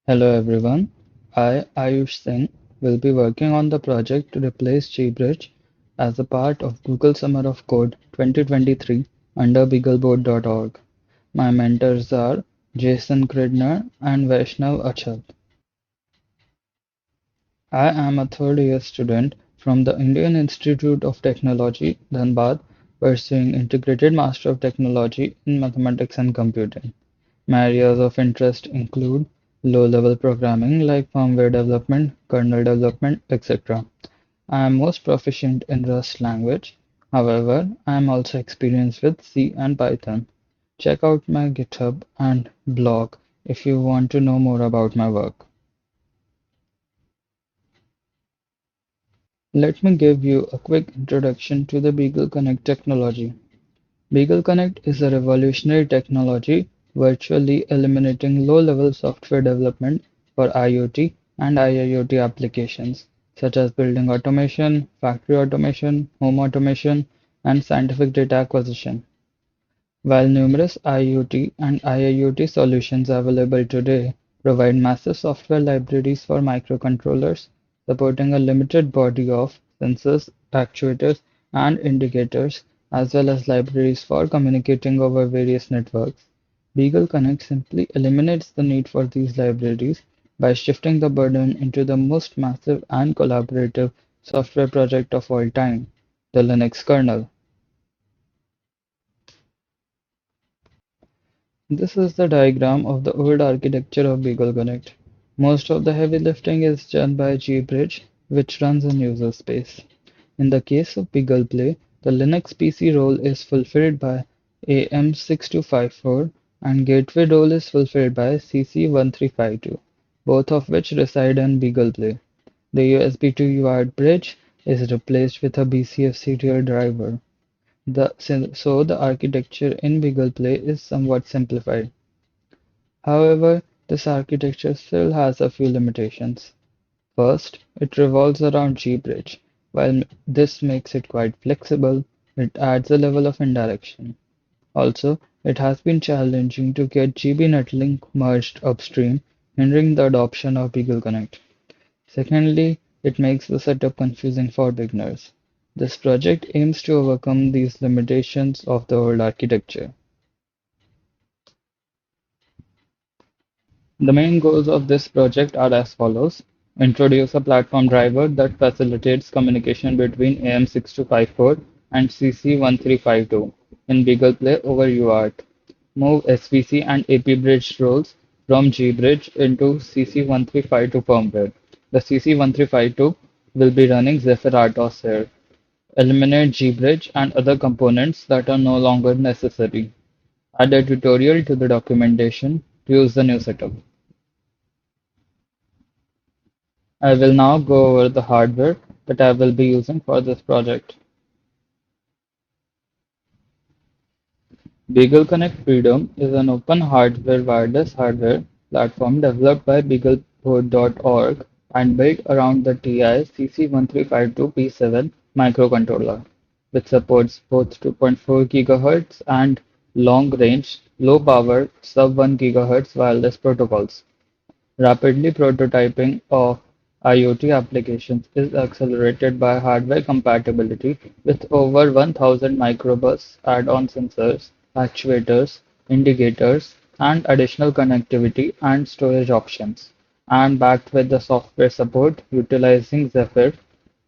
Hello everyone, I, Ayush Singh, will be working on the project to replace GBridge as a part of Google Summer of Code 2023 under beagleboard.org. My mentors are Jason Kridner and Vaishnav Achal. I am a third year student from the Indian Institute of Technology, Dhanbad, pursuing Integrated Master of Technology in Mathematics and Computing. My areas of interest include low-level programming like firmware development, kernel development, etc. I am most proficient in Rust language. However, I am also experienced with C and Python. Check out my GitHub and blog if you want to know more about my work. Let me give you a quick introduction to the Beagle Connect technology. Beagle Connect is a revolutionary technology virtually eliminating low-level software development for IoT and IIoT applications, such as building automation, factory automation, home automation, and scientific data acquisition. While numerous IoT and IIoT solutions available today provide massive software libraries for microcontrollers, supporting a limited body of sensors, actuators, and indicators, as well as libraries for communicating over various networks, Beagle Connect simply eliminates the need for these libraries by shifting the burden into the most massive and collaborative software project of all time, the Linux kernel. This is the diagram of the old architecture of BeagleConnect. Most of the heavy lifting is done by GBridge, which runs in user space. In the case of BeaglePlay, the Linux PC role is fulfilled by AM6254 and gateway role is fulfilled by CC1352, both of which reside in BeaglePlay. The USB to UART bridge is replaced with a BCF serial driver. So the architecture in BeaglePlay is somewhat simplified. However, this architecture still has a few limitations. First, it revolves around GBridge. While this makes it quite flexible, it adds a level of indirection. Also, it has been challenging to get GB Netlink merged upstream, hindering the adoption of BeagleConnect. Secondly, it makes the setup confusing for beginners. This project aims to overcome these limitations of the old architecture. The main goals of this project are as follows: introduce a platform driver that facilitates communication between AM6254 and CC1352 in BeaglePlay over UART. Move SVC and AP bridge roles from GBridge into CC1352 firmware. The CC1352 will be running Zephyr RTOS here. Eliminate GBridge and other components that are no longer necessary. Add a tutorial to the documentation to use the new setup. I will now go over the hardware that I will be using for this project. BeagleConnect Freedom is an open hardware wireless hardware platform developed by beagleboard.org and built around the TI CC1352P7 microcontroller, which supports both 2.4 GHz and long-range, low-power sub-1 GHz wireless protocols. Rapidly prototyping of IoT applications is accelerated by hardware compatibility with over 1,000 microbus add-on sensors, actuators, indicators, and additional connectivity and storage options, and backed with the software support utilizing Zephyr,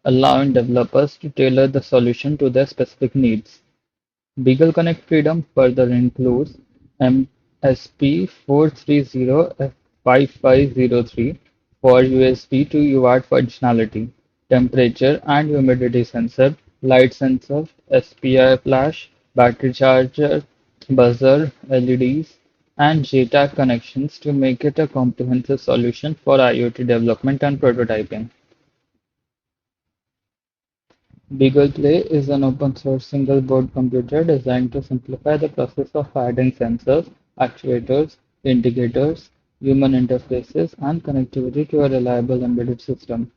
allowing developers to tailor the solution to their specific needs. BeagleConnect Freedom further includes MSP430F5503 for USB to UART functionality, temperature and humidity sensor, light sensor, SPI flash, battery charger, buzzer, LEDs, and JTAG connections to make it a comprehensive solution for IoT development and prototyping. BeaglePlay is an open-source single-board computer designed to simplify the process of adding sensors, actuators, indicators, human interfaces, and connectivity to a reliable embedded system.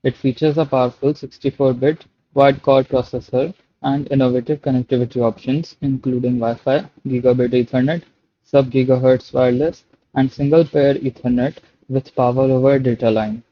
It features a powerful 64-bit quad-core processor and innovative connectivity options, including Wi-Fi, gigabit Ethernet, sub-gigahertz wireless, and single-pair Ethernet with power over data line.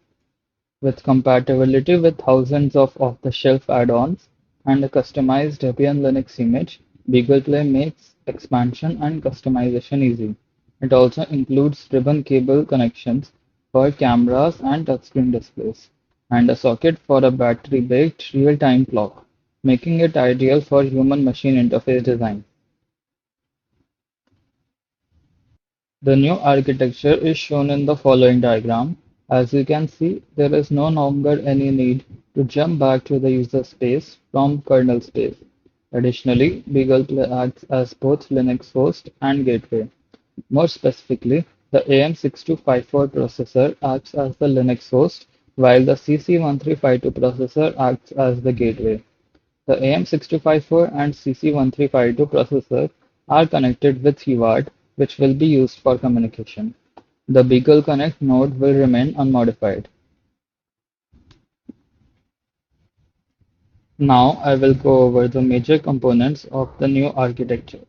With compatibility with thousands of off-the-shelf add-ons and a customized Debian Linux image, BeaglePlay makes expansion and customization easy. It also includes ribbon cable connections for cameras and touchscreen displays, and a socket for a battery-based real-time clock, making it ideal for human-machine interface design. The new architecture is shown in the following diagram. As you can see, there is no longer any need to jump back to the user space from kernel space. Additionally, BeaglePlay acts as both Linux host and gateway. More specifically, the AM6254 processor acts as the Linux host, while the CC1352 processor acts as the gateway. The AM654 and CC1352 processors are connected with UART, which will be used for communication. The Beagle Connect node will remain unmodified. Now I will go over the major components of the new architecture.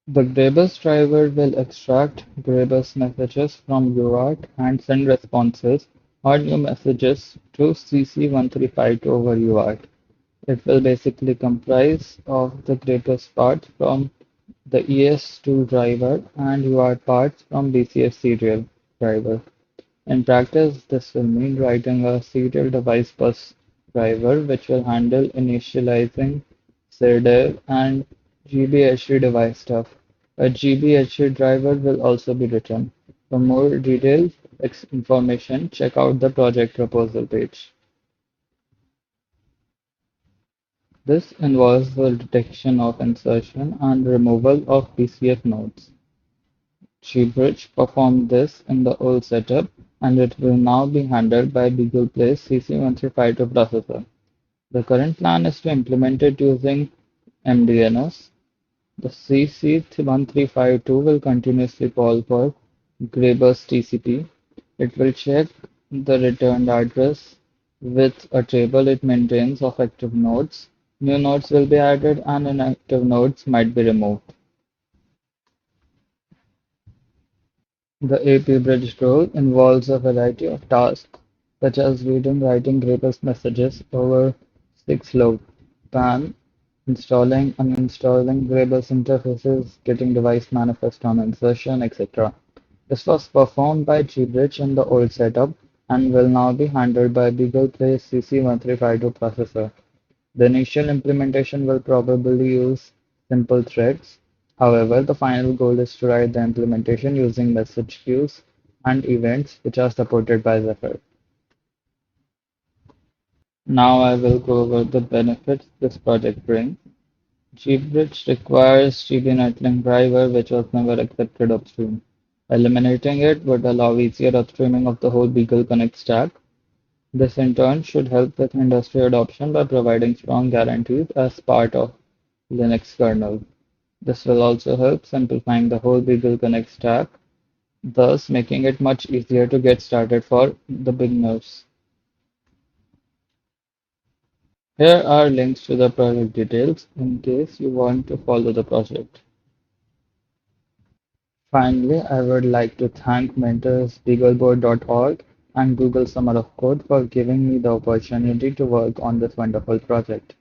The Graybus driver will extract Graybus messages from UART and send responses or new messages to CC1352 over UART. It will basically comprise of the greatest parts from the ES2 driver and UART parts from BCS serial driver. In practice, this will mean writing a serial device bus driver which will handle initializing SERDEV and GBHD device stuff. A GBHD driver will also be written. For more detailed information, check out the project proposal page. This involves the detection of insertion and removal of PCF nodes. GBridge performed this in the old setup, and it will now be handled by BeaglePlay's CC1352 processor. The current plan is to implement it using MDNS. The CC1352 will continuously call for Graybus TCP. It will check the returned address with a table it maintains of active nodes. New nodes will be added and inactive nodes might be removed. The AP-bridge role involves a variety of tasks, such as reading, writing Graybus messages over 6LoWPAN, installing, uninstalling Graybus interfaces, getting device manifest on insertion, etc. This was performed by GBridge in the old setup and will now be handled by BeaglePlay's CC1352 processor. The initial implementation will probably use simple threads. However, the final goal is to write the implementation using message queues and events which are supported by Zephyr. Now I will go over the benefits this project brings. GBridge requires GB Netlink driver which was never accepted upstream. Eliminating it would allow easier upstreaming of the whole Beagle Connect stack. This in turn should help with industry adoption by providing strong guarantees as part of Linux kernel. This will also help simplifying the whole Beagle Connect stack, thus making it much easier to get started for the beginners. Here are links to the project details in case you want to follow the project. Finally, I would like to thank mentors beagleboard.org and Google Summer of Code for giving me the opportunity to work on this wonderful project.